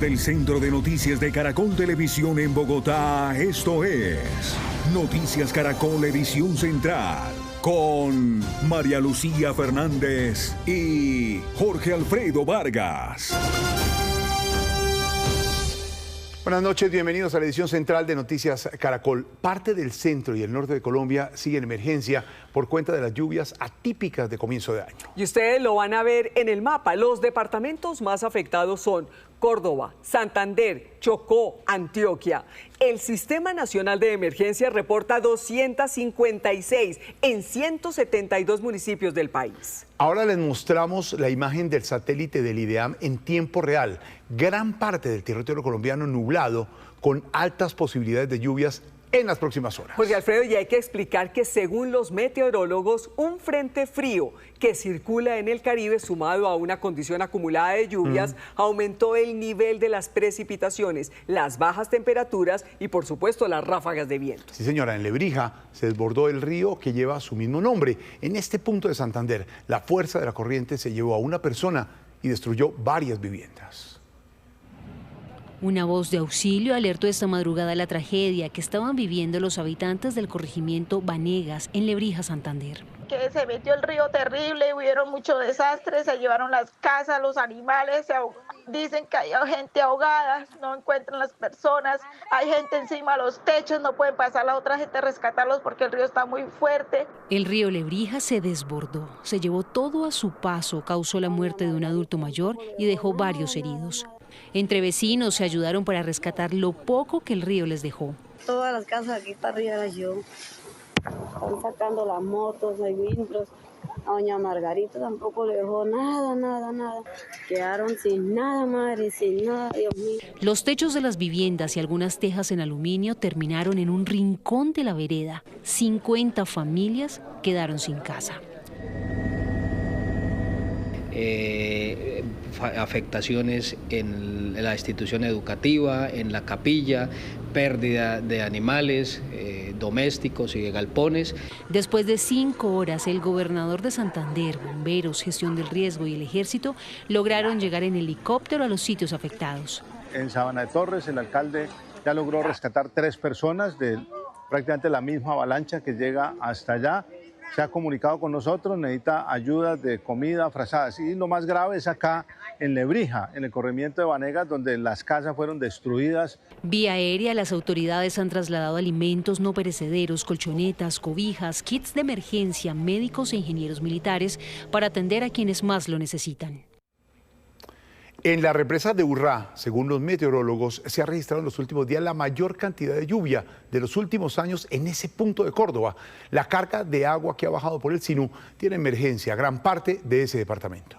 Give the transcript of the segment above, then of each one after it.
Del Centro de Noticias de Caracol Televisión en Bogotá, esto es Noticias Caracol Edición Central, con María Lucía Fernández y Jorge Alfredo Vargas. Buenas noches, bienvenidos a la edición central de Noticias Caracol. Parte del centro y el norte de Colombia sigue en emergencia por cuenta de las lluvias atípicas de comienzo de año. Y ustedes lo van a ver en el mapa. Los departamentos más afectados son Córdoba, Santander, Chocó, Antioquia. El Sistema Nacional de Emergencia reporta 256 en 172 municipios del país. Ahora les mostramos la imagen del satélite del IDEAM en tiempo real. Gran parte del territorio colombiano nublado, con altas posibilidades de lluvias en las próximas horas. Jorge Alfredo, y hay que explicar que según los meteorólogos, un frente frío que circula en el Caribe, sumado a una condición acumulada de lluvias, aumentó el nivel de las precipitaciones, las bajas temperaturas y, por supuesto, las ráfagas de viento. Sí, señora, en Lebrija se desbordó el río que lleva su mismo nombre. En este punto de Santander, la fuerza de la corriente se llevó a una persona y destruyó varias viviendas. Una voz de auxilio alertó esta madrugada la tragedia que estaban viviendo los habitantes del corregimiento Vanegas, en Lebrija, Santander. Que se metió el río terrible, hubieron muchos desastres, se llevaron las casas, los animales, dicen que hay gente ahogada, no encuentran las personas, hay gente encima de los techos, no pueden pasar la otra gente a rescatarlos porque el río está muy fuerte. El río Lebrija se desbordó, se llevó todo a su paso, causó la muerte de un adulto mayor y dejó varios heridos. Entre vecinos se ayudaron para rescatar lo poco que el río les dejó. Todas las casas aquí para arriba las llevó. Están sacando las motos, hay vidrios. A doña Margarita tampoco le dejó nada. Quedaron sin nada, madre, sin nada, Dios mío. Los techos de las viviendas y algunas tejas en aluminio terminaron en un rincón de la vereda. 50 familias quedaron sin casa. Afectaciones en la institución educativa, en la capilla, pérdida de animales domésticos y de galpones. Después de 5 horas, el gobernador de Santander, bomberos, gestión del riesgo y el ejército lograron llegar en helicóptero a los sitios afectados. En Sabana de Torres, el alcalde ya logró rescatar 3 personas de prácticamente la misma avalancha que llega hasta allá. Se ha comunicado con nosotros, necesita ayuda de comida, frazadas. Y lo más grave es acá en Lebrija, en el corregimiento de Vanegas, donde las casas fueron destruidas. Vía aérea, las autoridades han trasladado alimentos no perecederos, colchonetas, cobijas, kits de emergencia, médicos e ingenieros militares para atender a quienes más lo necesitan. En la represa de Urrá, según los meteorólogos, se ha registrado en los últimos días la mayor cantidad de lluvia de los últimos años en ese punto de Córdoba. La carga de agua que ha bajado por el Sinú tiene emergencia gran parte de ese departamento.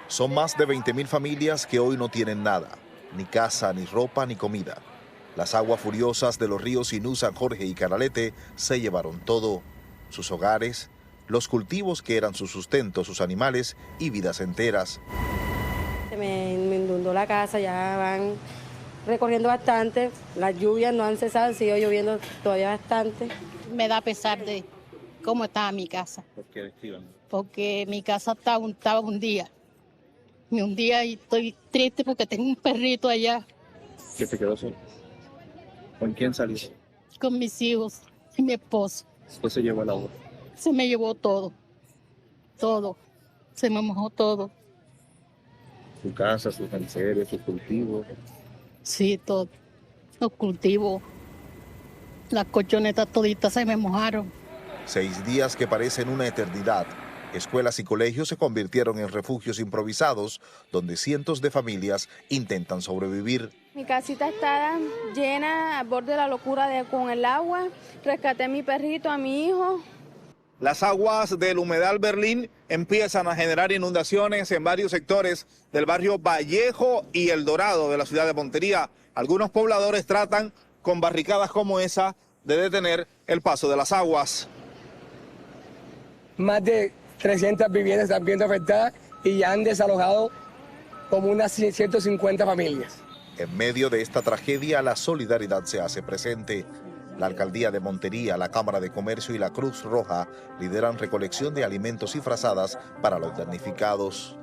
Son más de 20.000 familias que hoy no tienen nada, ni casa, ni ropa, ni comida. Las aguas furiosas de los ríos Sinú, San Jorge y Canalete se llevaron todo: sus hogares, los cultivos que eran su sustento, sus animales y vidas enteras. Me inundó la casa, ya van recorriendo bastante, las lluvias no han cesado, sigue lloviendo todavía bastante. Me da pesar de cómo estaba mi casa. ¿Por qué? Porque mi casa estaba hundida. Me hundía y estoy triste porque tengo un perrito allá. ¿Qué te quedó solo? ¿Con quién saliste? Con mis hijos y mi esposo. ¿Qué se llevó el agua? Se me llevó todo. Se me mojó todo. Su casa, sus enseres, sus cultivos. Sí, todo. Los cultivos, las colchonetas toditas se me mojaron. 6 días que parecen una eternidad. Escuelas y colegios se convirtieron en refugios improvisados donde cientos de familias intentan sobrevivir. Mi casita está llena, al borde de la locura con el agua. Rescaté a mi perrito, a mi hijo. Las aguas del humedal Berlín empiezan a generar inundaciones en varios sectores del barrio Vallejo y El Dorado de la ciudad de Montería. Algunos pobladores tratan con barricadas como esa de detener el paso de las aguas. Más de 300 viviendas están viendo afectadas y ya han desalojado como unas 150 familias. En medio de esta tragedia, la solidaridad se hace presente. La Alcaldía de Montería, la Cámara de Comercio y la Cruz Roja lideran recolección de alimentos y frazadas para los damnificados.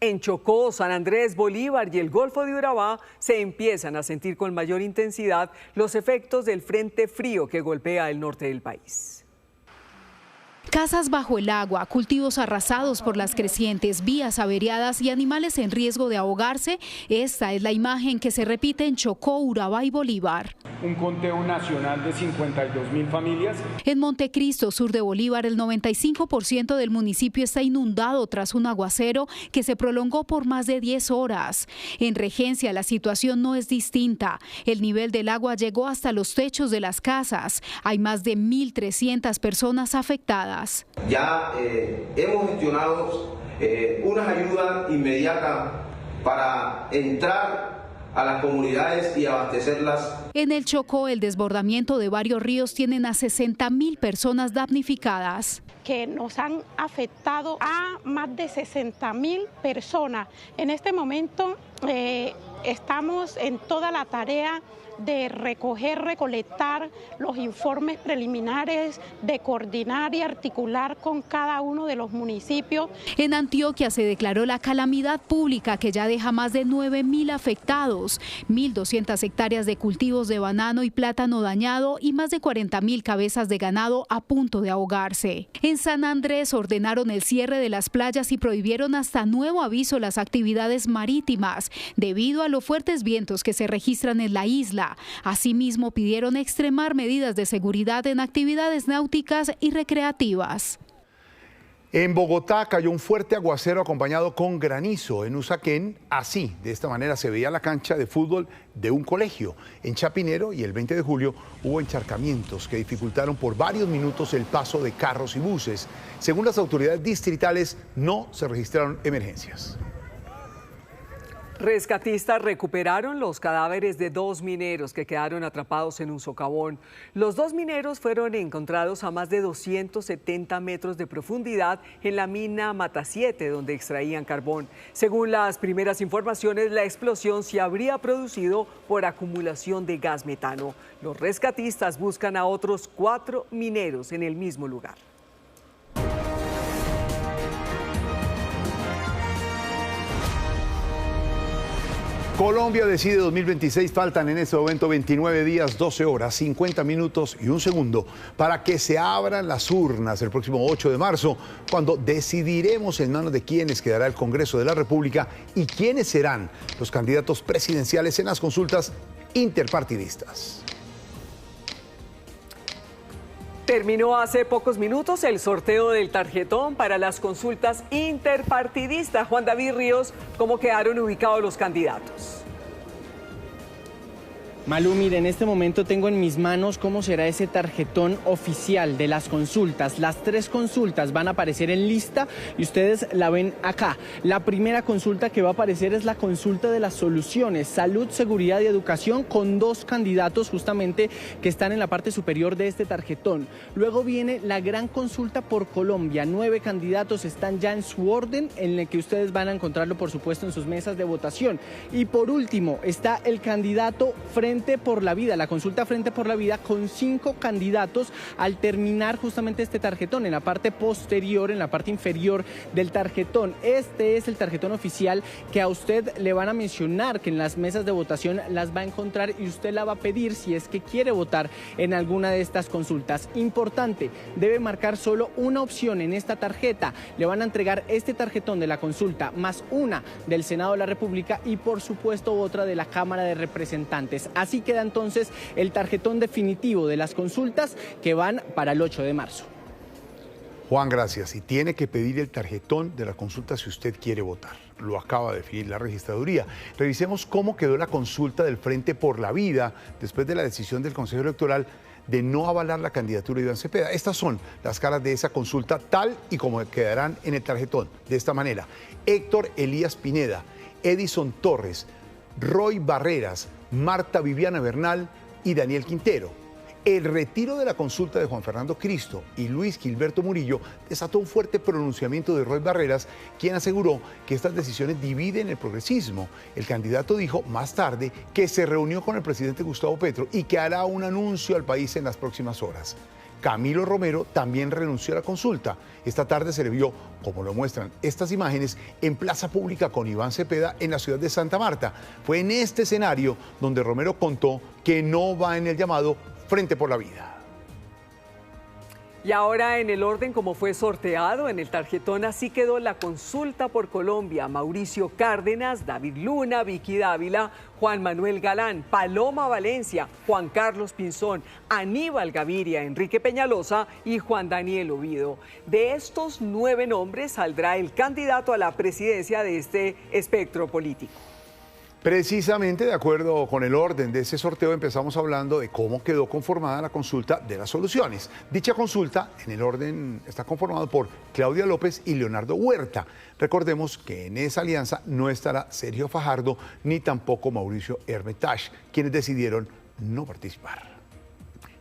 En Chocó, San Andrés, Bolívar y el Golfo de Urabá se empiezan a sentir con mayor intensidad los efectos del frente frío que golpea el norte del país. Casas bajo el agua, cultivos arrasados por las crecientes, vías averiadas y animales en riesgo de ahogarse. Esta es la imagen que se repite en Chocó, Urabá y Bolívar. Un conteo nacional de 52.000 familias. En Montecristo, sur de Bolívar, el 95% del municipio está inundado tras un aguacero que se prolongó por más de 10 horas. En Regencia la situación no es distinta. El nivel del agua llegó hasta los techos de las casas. Hay más de 1.300 personas afectadas. Ya hemos gestionado unas ayudas inmediatas para entrar a las comunidades y abastecerlas. En el Chocó, el desbordamiento de varios ríos tienen a 60.000 personas damnificadas. Que nos han afectado a más de 60.000 personas. En este momento estamos en toda la tarea de recolectar los informes preliminares, de coordinar y articular con cada uno de los municipios. En Antioquia se declaró la calamidad pública que ya deja más de 9.000 afectados, 1.200 hectáreas de cultivos de banano y plátano dañado y más de 40.000 cabezas de ganado a punto de ahogarse. En San Andrés ordenaron el cierre de las playas y prohibieron hasta nuevo aviso las actividades marítimas debido a los fuertes vientos que se registran en la isla. Asimismo, pidieron extremar medidas de seguridad en actividades náuticas y recreativas. En Bogotá cayó un fuerte aguacero acompañado con granizo. En Usaquén, así, de esta manera se veía la cancha de fútbol de un colegio. En Chapinero y el 20 de julio hubo encharcamientos que dificultaron por varios minutos el paso de carros y buses. Según las autoridades distritales, no se registraron emergencias. Rescatistas recuperaron los cadáveres de 2 mineros que quedaron atrapados en un socavón. Los 2 mineros fueron encontrados a más de 270 metros de profundidad en la mina Mata 7, donde extraían carbón. Según las primeras informaciones, la explosión se habría producido por acumulación de gas metano. Los rescatistas buscan a otros 4 mineros en el mismo lugar. Colombia decide 2026, faltan en este momento 29 días, 12 horas, 50 minutos y 1 segundo para que se abran las urnas el próximo 8 de marzo, cuando decidiremos en manos de quiénes quedará el Congreso de la República y quiénes serán los candidatos presidenciales en las consultas interpartidistas. Terminó hace pocos minutos el sorteo del tarjetón para las consultas interpartidistas. Juan David Ríos, ¿cómo quedaron ubicados los candidatos? Malú, mire, en este momento tengo en mis manos cómo será ese tarjetón oficial de las consultas. Las 3 consultas van a aparecer en lista y ustedes la ven acá. La primera consulta que va a aparecer es la consulta de las soluciones, salud, seguridad y educación, con 2 candidatos justamente que están en la parte superior de este tarjetón. Luego viene la gran consulta por Colombia. 9 candidatos están ya en su orden, en el que ustedes van a encontrarlo, por supuesto, en sus mesas de votación. Y por último está el candidato Frente por la Vida, la consulta Frente por la Vida, con 5 candidatos al terminar justamente este tarjetón. En la parte posterior, en la parte inferior del tarjetón, este es el tarjetón oficial que a usted le van a mencionar, que en las mesas de votación las va a encontrar y usted la va a pedir si es que quiere votar en alguna de estas consultas. Importante, debe marcar solo una opción en esta tarjeta. Le van a entregar este tarjetón de la consulta más una del Senado de la República y por supuesto otra de la Cámara de Representantes. Así queda entonces el tarjetón definitivo de las consultas que van para el 8 de marzo. Juan, gracias. Y tiene que pedir el tarjetón de la consulta si usted quiere votar. Lo acaba de definir la registraduría. Revisemos cómo quedó la consulta del Frente por la Vida después de la decisión del Consejo Electoral de no avalar la candidatura de Iván Cepeda. Estas son las caras de esa consulta tal y como quedarán en el tarjetón. De esta manera: Héctor Elías Pineda, Edison Torres, Roy Barreras, Marta Viviana Bernal y Daniel Quintero. El retiro de la consulta de Juan Fernando Cristo y Luis Gilberto Murillo desató un fuerte pronunciamiento de Roy Barreras, quien aseguró que estas decisiones dividen el progresismo. El candidato dijo más tarde que se reunió con el presidente Gustavo Petro y que hará un anuncio al país en las próximas horas. Camilo Romero, también renunció a la consulta. Esta tarde se le vio, como lo muestran estas imágenes, en plaza pública con Iván Cepeda en la ciudad de Santa Marta. Fue en este escenario donde Romero contó que no va en el llamado Frente por la Vida. Y ahora en el orden como fue sorteado en el tarjetón, así quedó la consulta por Colombia. Mauricio Cárdenas, David Luna, Vicky Dávila, Juan Manuel Galán, Paloma Valencia, Juan Carlos Pinzón, Aníbal Gaviria, Enrique Peñalosa y Juan Daniel Ovido. De estos 9 nombres saldrá el candidato a la presidencia de este espectro político. Precisamente de acuerdo con el orden de ese sorteo empezamos hablando de cómo quedó conformada la consulta de las soluciones. Dicha consulta en el orden está conformado por Claudia López y Leonardo Huerta. Recordemos que en esa alianza no estará Sergio Fajardo ni tampoco Mauricio Hermitage, quienes decidieron no participar.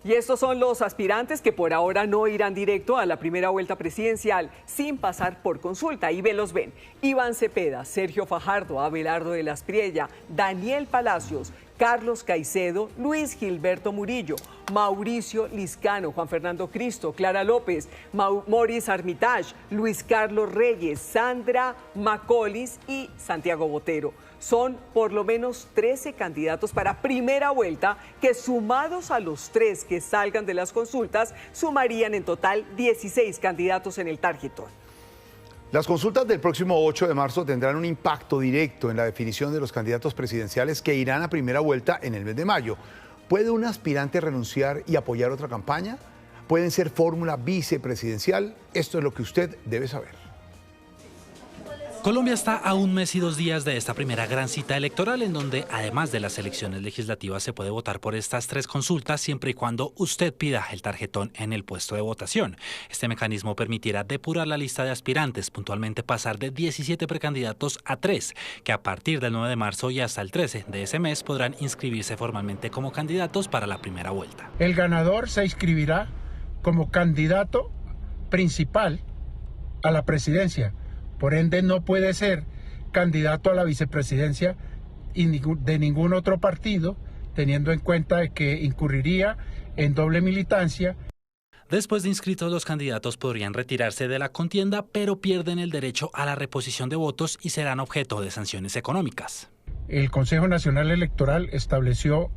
Y estos son los aspirantes que por ahora no irán directo a la primera vuelta presidencial sin pasar por consulta. Y los ven: Iván Cepeda, Sergio Fajardo, Abelardo de la Espriella, Daniel Palacios, Carlos Caicedo, Luis Gilberto Murillo, Mauricio Liscano, Juan Fernando Cristo, Clara López, Maurice Armitage, Luis Carlos Reyes, Sandra Macolis y Santiago Botero. Son por lo menos 13 candidatos para primera vuelta que, sumados a los 3 que salgan de las consultas, sumarían en total 16 candidatos en el tarjetón. Las consultas del próximo 8 de marzo tendrán un impacto directo en la definición de los candidatos presidenciales que irán a primera vuelta en el mes de mayo. ¿Puede un aspirante renunciar y apoyar otra campaña? ¿Pueden ser fórmula vicepresidencial? Esto es lo que usted debe saber. Colombia está a 1 mes y 2 días de esta primera gran cita electoral, en donde además de las elecciones legislativas se puede votar por estas 3 consultas siempre y cuando usted pida el tarjetón en el puesto de votación. Este mecanismo permitirá depurar la lista de aspirantes, puntualmente pasar de 17 precandidatos a 3, que a partir del 9 de marzo y hasta el 13 de ese mes podrán inscribirse formalmente como candidatos para la primera vuelta. El ganador se inscribirá como candidato principal a la presidencia. Por ende, no puede ser candidato a la vicepresidencia de ningún otro partido, teniendo en cuenta que incurriría en doble militancia. Después de inscritos, los candidatos podrían retirarse de la contienda, pero pierden el derecho a la reposición de votos y serán objeto de sanciones económicas. El Consejo Nacional Electoral estableció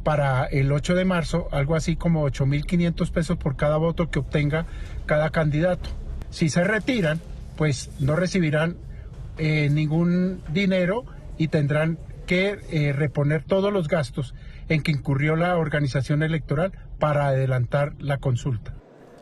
para el 8 de marzo algo así como 8.500 pesos por cada voto que obtenga cada candidato. Si se retiran, pues no recibirán ningún dinero y tendrán que reponer todos los gastos en que incurrió la organización electoral para adelantar la consulta.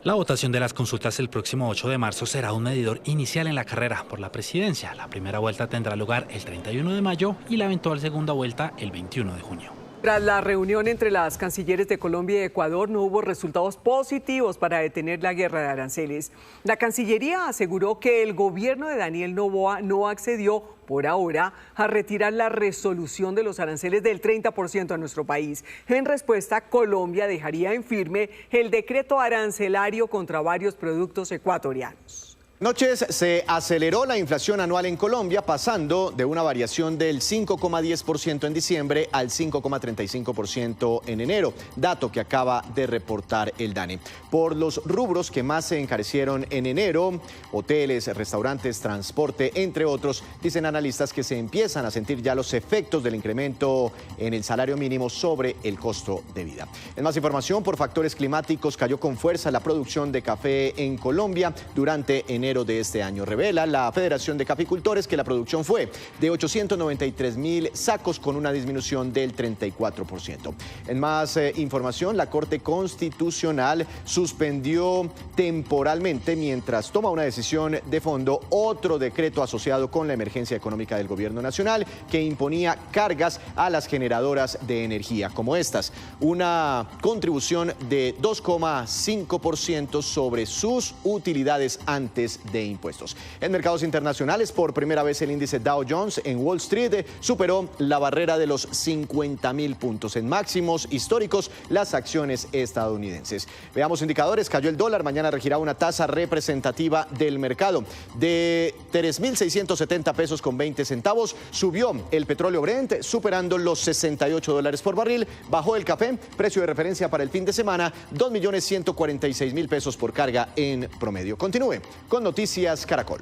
La votación de las consultas el próximo 8 de marzo será un medidor inicial en la carrera por la presidencia. La primera vuelta tendrá lugar el 31 de mayo y la eventual segunda vuelta el 21 de junio. Tras la reunión entre las cancilleres de Colombia y Ecuador, no hubo resultados positivos para detener la guerra de aranceles. La Cancillería aseguró que el gobierno de Daniel Noboa no accedió, por ahora, a retirar la resolución de los aranceles del 30% a nuestro país. En respuesta, Colombia dejaría en firme el decreto arancelario contra varios productos ecuatorianos. Noches se aceleró la inflación anual en Colombia, pasando de una variación del 5,10% en diciembre al 5,35% en enero, dato que acaba de reportar el DANE. Por los rubros que más se encarecieron en enero, hoteles, restaurantes, transporte, entre otros, dicen analistas que se empiezan a sentir ya los efectos del incremento en el salario mínimo sobre el costo de vida. En más información, por factores climáticos cayó con fuerza la producción de café en Colombia durante enero de este año. Revela la Federación de Caficultores que la producción fue de 893.000 sacos con una disminución del 34%. En más información, la Corte Constitucional suspendió temporalmente, mientras toma una decisión de fondo, otro decreto asociado con la emergencia económica del Gobierno Nacional que imponía cargas a las generadoras de energía como estas. Una contribución de 2,5% sobre sus utilidades antes evasores de impuestos. En mercados internacionales, por primera vez el índice Dow Jones en Wall Street superó la barrera de los 50.000 puntos. En máximos históricos, las acciones estadounidenses. Veamos indicadores. Cayó el dólar. Mañana regirá una tasa representativa del mercado de 3.670 pesos con 20 centavos. Subió el petróleo Brent, superando los $68 por barril. Bajó el café, precio de referencia para el fin de semana, 2.146.000 pesos por carga en promedio. Continúe con Noticias Caracol.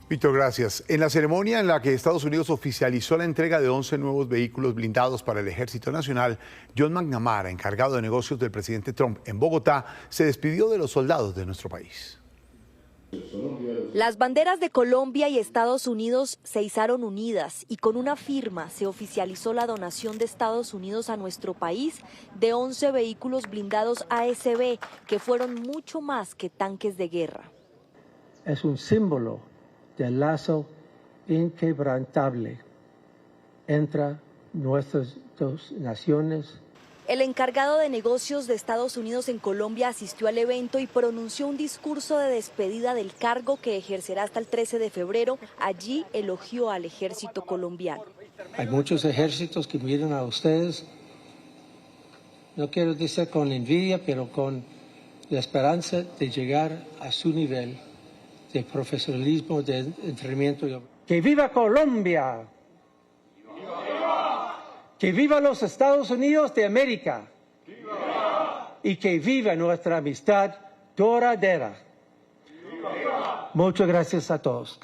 Víctor, gracias. En la ceremonia en la que Estados Unidos oficializó la entrega de 11 nuevos vehículos blindados para el Ejército Nacional, John McNamara, encargado de negocios del presidente Trump en Bogotá, se despidió de los soldados de nuestro país. Las banderas de Colombia y Estados Unidos se izaron unidas y con una firma se oficializó la donación de Estados Unidos a nuestro país de 11 vehículos blindados ASB, que fueron mucho más que tanques de guerra. Es un símbolo del lazo inquebrantable entre nuestras dos naciones. El encargado de negocios de Estados Unidos en Colombia asistió al evento y pronunció un discurso de despedida del cargo que ejercerá hasta el 13 de febrero. Allí elogió al ejército colombiano. Hay muchos ejércitos que miran a ustedes, no quiero decir con envidia, pero con la esperanza de llegar a su nivel de profesionalismo, de entrenamiento. ¡Que viva Colombia! ¡Que viva los Estados Unidos de América! ¡Viva! Y que viva nuestra amistad duradera. ¡Viva! Muchas gracias a todos.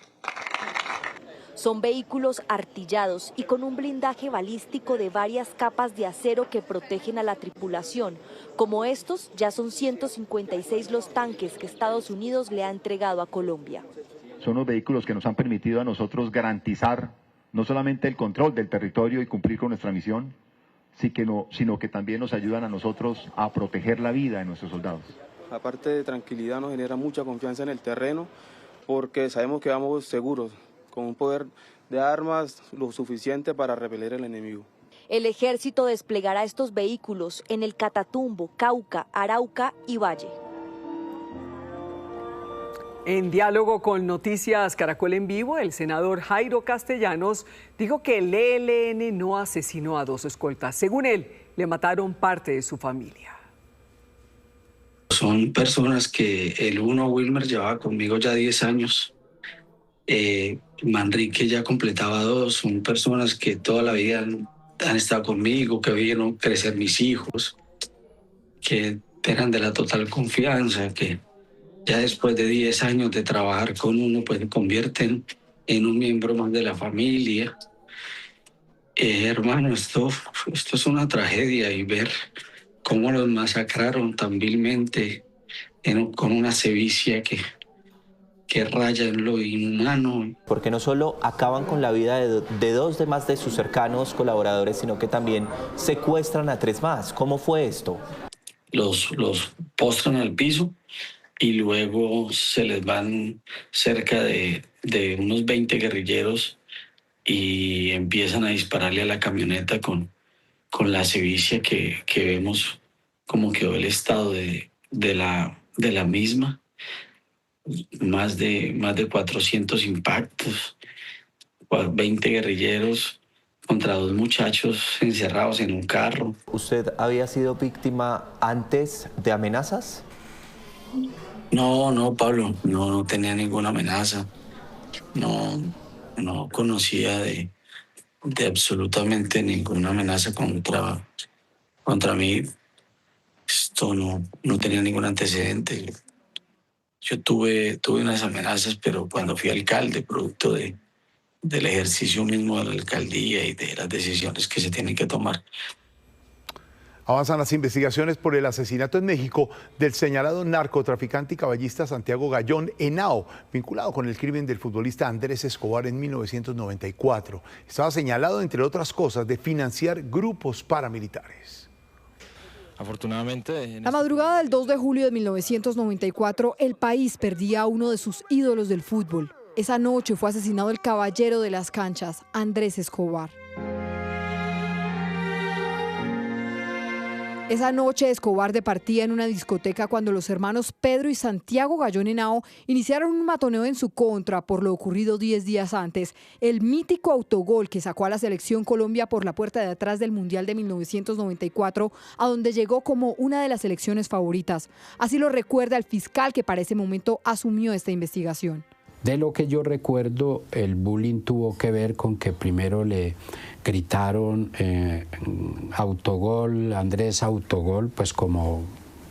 Son vehículos artillados y con un blindaje balístico de varias capas de acero que protegen a la tripulación. Como estos, ya son 156 los tanques que Estados Unidos le ha entregado a Colombia. Son los vehículos que nos han permitido a nosotros garantizar no solamente el control del territorio y cumplir con nuestra misión, sino que también nos ayudan a nosotros a proteger la vida de nuestros soldados. Aparte de tranquilidad, nos genera mucha confianza en el terreno, porque sabemos que vamos seguros, con un poder de armas lo suficiente para repeler al enemigo. El ejército desplegará estos vehículos en el Catatumbo, Cauca, Arauca y Valle. En diálogo con Noticias Caracol en Vivo, el senador Jairo Castellanos dijo que el ELN no asesinó a 2 escoltas. Según él, le mataron parte de su familia. Son personas que el uno, Wilmer, llevaba conmigo ya 10 años. Manrique ya completaba 2. Son personas que toda la vida han estado conmigo, que vieron crecer mis hijos, que eran de la total confianza, que ya después de 10 años de trabajar con uno, pues se convierten en un miembro más de la familia. Hermano, esto es una tragedia, y ver cómo los masacraron tan vilmente con una sevicia que raya en lo inhumano. Porque no solo acaban con la vida de 2 de más de sus cercanos colaboradores, sino que también secuestran a 3 más. ¿Cómo fue esto? Los postran al piso y luego se les van cerca de unos 20 guerrilleros y empiezan a dispararle a la camioneta con la sevicia que vemos como quedó el estado de la misma. Más de 400 impactos, 20 guerrilleros contra 2 muchachos encerrados en un carro. ¿Usted había sido víctima antes de amenazas? No, Pablo, no tenía ninguna amenaza. No conocía de absolutamente ninguna amenaza contra mí. Esto no tenía ningún antecedente. Yo tuve unas amenazas, pero cuando fui alcalde, producto del ejercicio mismo de la alcaldía y de las decisiones que se tienen que tomar. Avanzan las investigaciones por el asesinato en México del señalado narcotraficante y caballista Santiago Gallón Henao, vinculado con el crimen del futbolista Andrés Escobar en 1994. Estaba señalado, entre otras cosas, de financiar grupos paramilitares. Afortunadamente, la madrugada del 2 de julio de 1994, el país perdía a uno de sus ídolos del fútbol. Esa noche fue asesinado el caballero de las canchas, Andrés Escobar. Esa noche Escobar departía en una discoteca cuando los hermanos Pedro y Santiago Gallón Henao iniciaron un matoneo en su contra por lo ocurrido 10 días antes. El mítico autogol que sacó a la selección Colombia por la puerta de atrás del Mundial de 1994, a donde llegó como una de las selecciones favoritas. Así lo recuerda el fiscal que para ese momento asumió esta investigación. De lo que yo recuerdo, el bullying tuvo que ver con que primero le gritaron autogol, Andrés autogol, pues como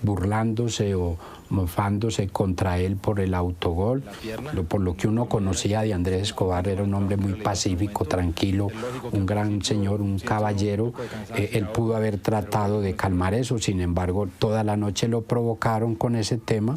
burlándose o mofándose contra él por el autogol. Por lo que uno conocía de Andrés Escobar, era un hombre muy pacífico, tranquilo, un gran señor, un caballero. Él pudo haber tratado de calmar eso, sin embargo, toda la noche lo provocaron con ese tema.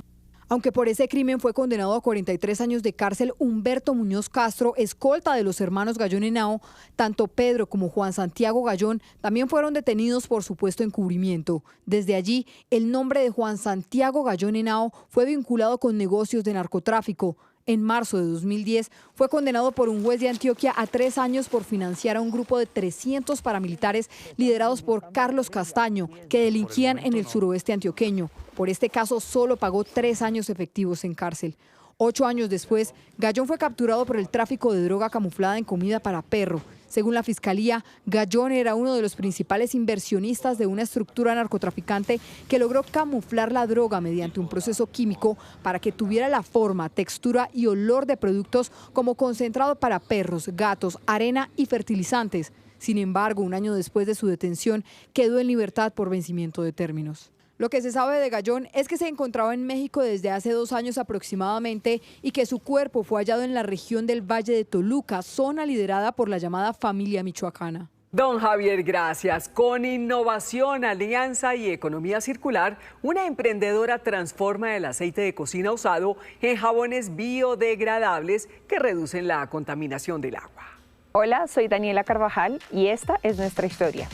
Aunque por ese crimen fue condenado a 43 años de cárcel, Humberto Muñoz Castro, escolta de los hermanos Gallón Henao, tanto Pedro como Juan Santiago Gallón también fueron detenidos por supuesto encubrimiento. Desde allí, el nombre de Juan Santiago Gallón Henao fue vinculado con negocios de narcotráfico. En marzo de 2010 fue condenado por un juez de Antioquia a 3 años por financiar a un grupo de 300 paramilitares liderados por Carlos Castaño, que delinquían en el suroeste antioqueño. Por este caso solo pagó 3 años efectivos en cárcel. 8 años después, Gallón fue capturado por el tráfico de droga camuflada en comida para perro. Según la Fiscalía, Gallón era uno de los principales inversionistas de una estructura narcotraficante que logró camuflar la droga mediante un proceso químico para que tuviera la forma, textura y olor de productos como concentrado para perros, gatos, arena y fertilizantes. Sin embargo, un año después de su detención, quedó en libertad por vencimiento de términos. Lo que se sabe de Gallón es que se encontraba en México desde hace 2 años aproximadamente y que su cuerpo fue hallado en la región del Valle de Toluca, zona liderada por la llamada familia michoacana. Don Javier, gracias. Con innovación, alianza y economía circular, una emprendedora transforma el aceite de cocina usado en jabones biodegradables que reducen la contaminación del agua. Hola, soy Daniela Carvajal y esta es nuestra historia.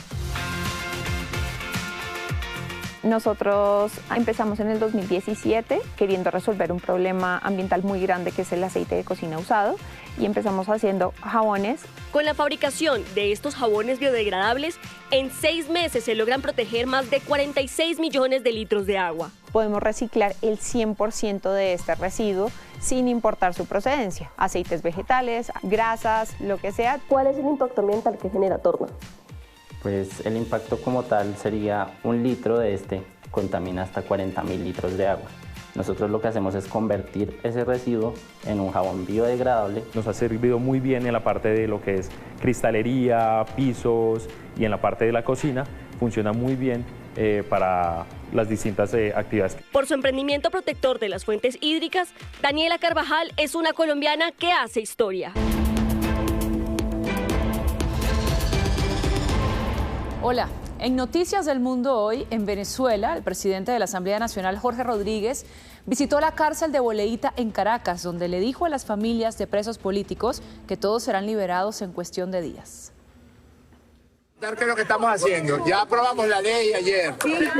Nosotros empezamos en el 2017 queriendo resolver un problema ambiental muy grande que es el aceite de cocina usado y empezamos haciendo jabones. Con la fabricación de estos jabones biodegradables, en 6 meses se logran proteger más de 46 millones de litros de agua. Podemos reciclar el 100% de este residuo sin importar su procedencia, aceites vegetales, grasas, lo que sea. ¿Cuál es el impacto ambiental que genera Torna? Pues el impacto como tal sería 1 litro de este contamina hasta 40.000 litros de agua. Nosotros lo que hacemos es convertir ese residuo en un jabón biodegradable. Nos ha servido muy bien en la parte de lo que es cristalería, pisos y en la parte de la cocina. Funciona muy bien para las distintas actividades. Por su emprendimiento protector de las fuentes hídricas, Daniela Carvajal es una colombiana que hace historia. Hola, en Noticias del Mundo hoy, en Venezuela, el presidente de la Asamblea Nacional, Jorge Rodríguez, visitó la cárcel de Boleíta en Caracas, donde le dijo a las familias de presos políticos que todos serán liberados en cuestión de días. ¿Qué es lo que estamos haciendo? Ya aprobamos la ley ayer.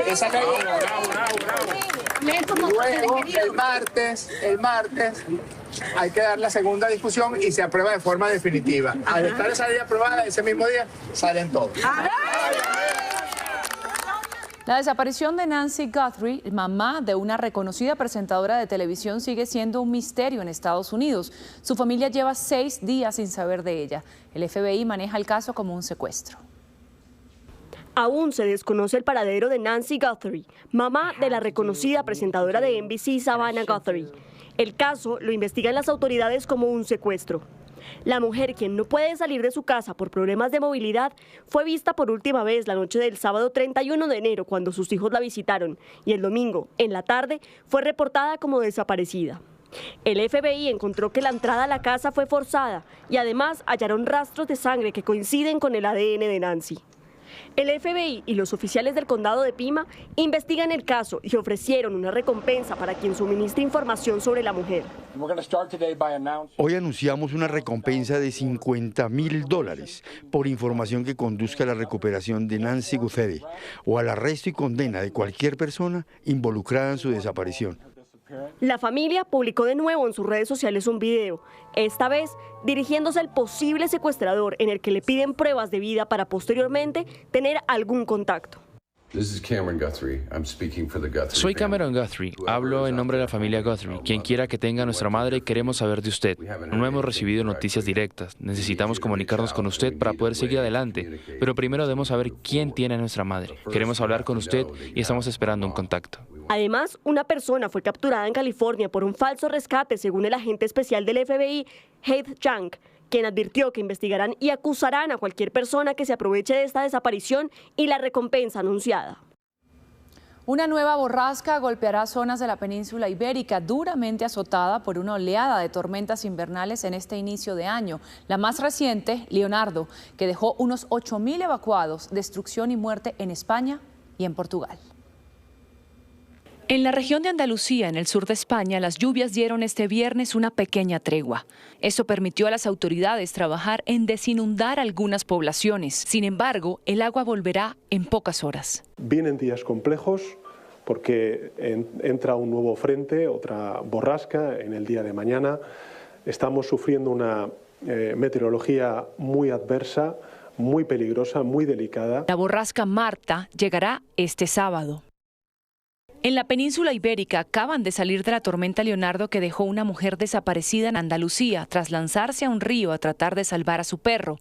Esa ley. Luego, el martes, hay que dar la segunda discusión y se aprueba de forma definitiva. Al estar esa ley aprobada, ese mismo día salen todos. La desaparición de Nancy Guthrie, mamá de una reconocida presentadora de televisión, sigue siendo un misterio en Estados Unidos. Su familia lleva 6 días sin saber de ella. El FBI maneja el caso como un secuestro. Aún se desconoce el paradero de Nancy Guthrie, mamá de la reconocida presentadora de NBC, Savannah Guthrie. El caso lo investigan las autoridades como un secuestro. La mujer, quien no puede salir de su casa por problemas de movilidad, fue vista por última vez la noche del sábado 31 de enero cuando sus hijos la visitaron y el domingo, en la tarde, fue reportada como desaparecida. El FBI encontró que la entrada a la casa fue forzada y además hallaron rastros de sangre que coinciden con el ADN de Nancy. El FBI y los oficiales del condado de Pima investigan el caso y ofrecieron una recompensa para quien suministre información sobre la mujer. Hoy anunciamos una recompensa de $50.000 por información que conduzca a la recuperación de Nancy Guthrie o al arresto y condena de cualquier persona involucrada en su desaparición. La familia publicó de nuevo en sus redes sociales un video, esta vez dirigiéndose al posible secuestrador en el que le piden pruebas de vida para posteriormente tener algún contacto. Soy Cameron Guthrie. Hablo en nombre de la familia Guthrie. Quien quiera que tenga a nuestra madre, queremos saber de usted. No hemos recibido noticias directas. Necesitamos comunicarnos con usted para poder seguir adelante. Pero primero debemos saber quién tiene a nuestra madre. Queremos hablar con usted y estamos esperando un contacto. Además, una persona fue capturada en California por un falso rescate, según el agente especial del FBI, Heath Young, quien advirtió que investigarán y acusarán a cualquier persona que se aproveche de esta desaparición y la recompensa anunciada. Una nueva borrasca golpeará zonas de la península ibérica, duramente azotada por una oleada de tormentas invernales en este inicio de año. La más reciente, Leonardo, que dejó unos 8.000 evacuados, destrucción y muerte en España y en Portugal. En la región de Andalucía, en el sur de España, las lluvias dieron este viernes una pequeña tregua. Esto permitió a las autoridades trabajar en desinundar algunas poblaciones. Sin embargo, el agua volverá en pocas horas. Vienen días complejos porque entra un nuevo frente, otra borrasca en el día de mañana. Estamos sufriendo una meteorología muy adversa, muy peligrosa, muy delicada. La borrasca Marta llegará este sábado. En la península ibérica acaban de salir de la tormenta Leonardo, que dejó una mujer desaparecida en Andalucía tras lanzarse a un río a tratar de salvar a su perro,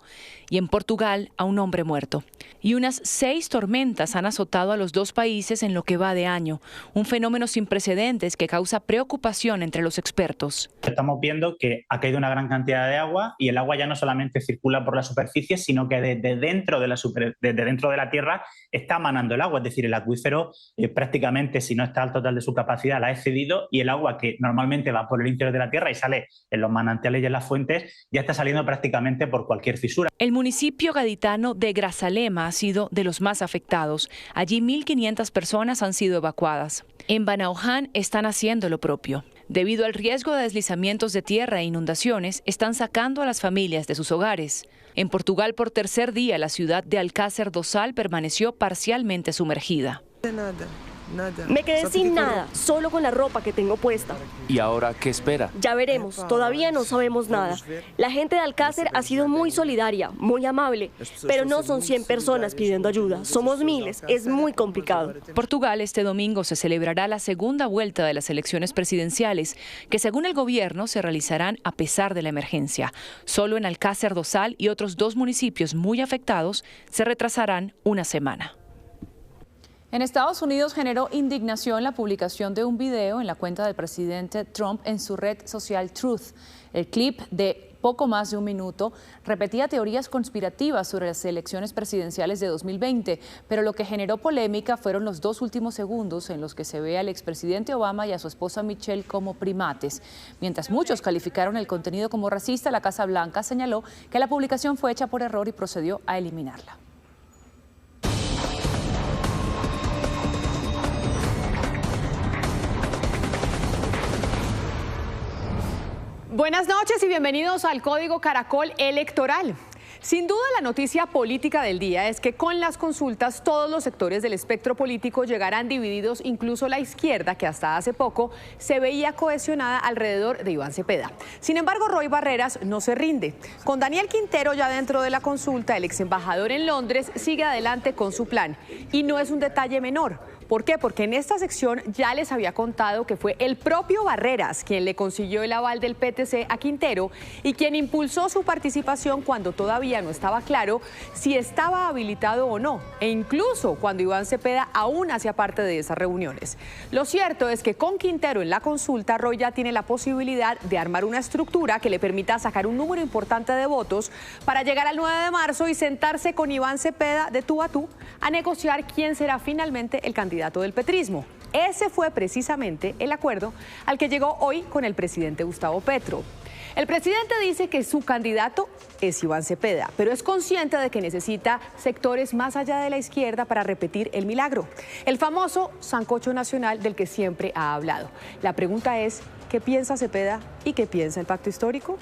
y en Portugal a un hombre muerto. Y unas 6 tormentas han azotado a los dos países en lo que va de año, un fenómeno sin precedentes que causa preocupación entre los expertos. Estamos viendo que ha caído una gran cantidad de agua y el agua ya no solamente circula por la superficie, sino que desde dentro de la tierra está manando el agua, es decir, el acuífero prácticamente, si no está al total de su capacidad, la ha excedido, y el agua que normalmente va por el interior de la tierra y sale en los manantiales y en las fuentes ya está saliendo prácticamente por cualquier fisura. El municipio gaditano de Grazalema ha sido de los más afectados. Allí 1.500 personas han sido evacuadas. En Banaoján están haciendo lo propio. Debido al riesgo de deslizamientos de tierra e inundaciones, están sacando a las familias de sus hogares. En Portugal, por tercer día, la ciudad de Alcácer do Sal permaneció parcialmente sumergida. Me quedé sin nada, solo con la ropa que tengo puesta. ¿Y ahora qué espera? Ya veremos, todavía no sabemos nada. La gente de Alcácer ha sido muy solidaria, muy amable, pero no son 100 personas pidiendo ayuda, somos miles, es muy complicado. Portugal este domingo se celebrará la segunda vuelta de las elecciones presidenciales, que según el gobierno se realizarán a pesar de la emergencia. Solo en Alcácer do Sal y otros 2 municipios muy afectados se retrasarán una semana. En Estados Unidos generó indignación la publicación de un video en la cuenta del presidente Trump en su red social Truth. El clip, de poco más de 1 minuto, repetía teorías conspirativas sobre las elecciones presidenciales de 2020, pero lo que generó polémica fueron los 2 últimos segundos en los que se ve al expresidente Obama y a su esposa Michelle como primates. Mientras muchos calificaron el contenido como racista, la Casa Blanca señaló que la publicación fue hecha por error y procedió a eliminarla. Buenas noches y bienvenidos al Código Caracol Electoral. Sin duda, la noticia política del día es que con las consultas todos los sectores del espectro político llegarán divididos, incluso la izquierda, que hasta hace poco se veía cohesionada alrededor de Iván Cepeda. Sin embargo, Roy Barreras no se rinde. Con Daniel Quintero ya dentro de la consulta, el ex embajador en Londres sigue adelante con su plan. Y no es un detalle menor. ¿Por qué? Porque en esta sección ya les había contado que fue el propio Barreras quien le consiguió el aval del PTC a Quintero y quien impulsó su participación cuando todavía no estaba claro si estaba habilitado o no, e incluso cuando Iván Cepeda aún hacía parte de esas reuniones. Lo cierto es que con Quintero en la consulta, Roy ya tiene la posibilidad de armar una estructura que le permita sacar un número importante de votos para llegar al 9 de marzo y sentarse con Iván Cepeda de tú a tú a negociar quién será finalmente el candidato del petrismo. Ese fue precisamente el acuerdo al que llegó hoy con el presidente Gustavo Petro. El presidente dice que su candidato es Iván Cepeda, pero es consciente de que necesita sectores más allá de la izquierda para repetir el milagro. El famoso sancocho nacional del que siempre ha hablado. La pregunta es, ¿qué piensa Cepeda y qué piensa el pacto histórico?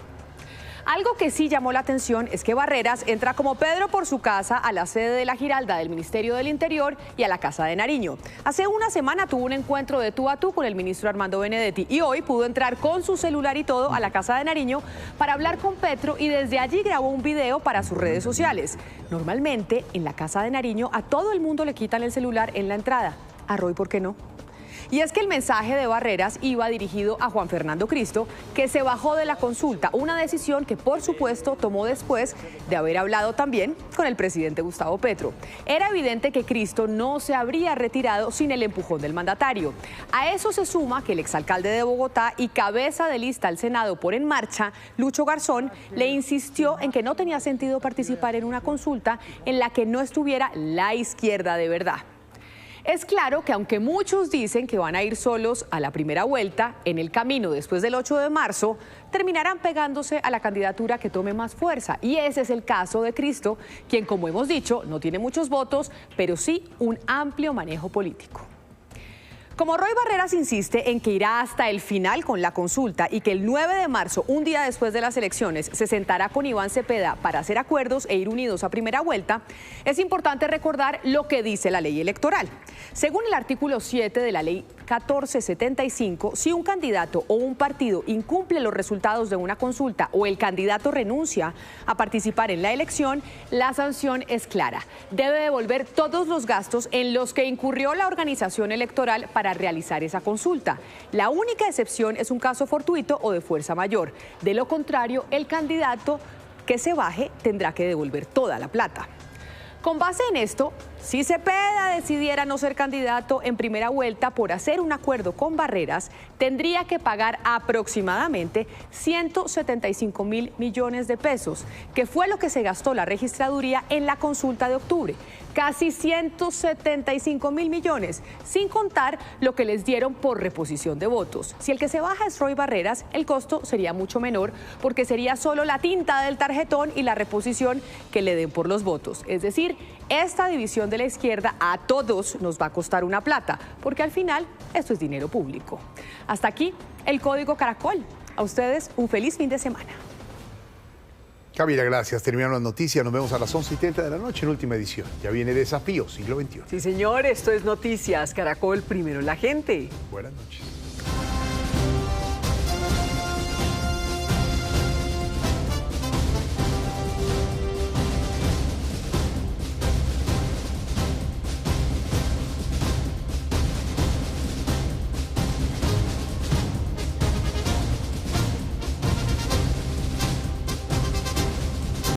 Algo que sí llamó la atención es que Barreras entra como Pedro por su casa a la sede de la Giralda del Ministerio del Interior y a la Casa de Nariño. Hace una semana tuvo un encuentro de tú a tú con el ministro Armando Benedetti y hoy pudo entrar con su celular y todo a la Casa de Nariño para hablar con Petro y desde allí grabó un video para sus redes sociales. Normalmente en la Casa de Nariño a todo el mundo le quitan el celular en la entrada. A Roy, ¿por qué no? Y es que el mensaje de Barreras iba dirigido a Juan Fernando Cristo, que se bajó de la consulta, una decisión que por supuesto tomó después de haber hablado también con el presidente Gustavo Petro. Era evidente que Cristo no se habría retirado sin el empujón del mandatario. A eso se suma que el exalcalde de Bogotá y cabeza de lista al Senado por En Marcha, Lucho Garzón, le insistió en que no tenía sentido participar en una consulta en la que no estuviera la izquierda de verdad. Es claro que aunque muchos dicen que van a ir solos a la primera vuelta, en el camino después del 8 de marzo, terminarán pegándose a la candidatura que tome más fuerza. Y ese es el caso de Cristo, quien, como hemos dicho, no tiene muchos votos, pero sí un amplio manejo político. Como Roy Barreras insiste en que irá hasta el final con la consulta y que el 9 de marzo, un día después de las elecciones, se sentará con Iván Cepeda para hacer acuerdos e ir unidos a primera vuelta, es importante recordar lo que dice la ley electoral. Según el artículo 7 de la ley 1475, si un candidato o un partido incumple los resultados de una consulta o el candidato renuncia a participar en la elección, la sanción es clara. Debe devolver todos los gastos en los que incurrió la organización electoral para realizar esa consulta. La única excepción es un caso fortuito o de fuerza mayor. De lo contrario, el candidato que se baje tendrá que devolver toda la plata. Con base en esto, si Cepeda decidiera no ser candidato en primera vuelta por hacer un acuerdo con Barreras, tendría que pagar aproximadamente 175.000 millones de pesos, que fue lo que se gastó la registraduría en la consulta de octubre. Casi 175.000 millones, sin contar lo que les dieron por reposición de votos. Si el que se baja es Roy Barreras, el costo sería mucho menor porque sería solo la tinta del tarjetón y la reposición que le den por los votos. Es decir, esta división de la izquierda a todos nos va a costar una plata, porque al final esto es dinero público. Hasta aquí el Código Caracol. A ustedes un feliz fin de semana. Camila, gracias. Terminaron las noticias. Nos vemos a las 11:30 de la noche en última edición. Ya viene Desafío Siglo XXI. Sí, señor. Esto es Noticias Caracol. Primero la gente. Buenas noches.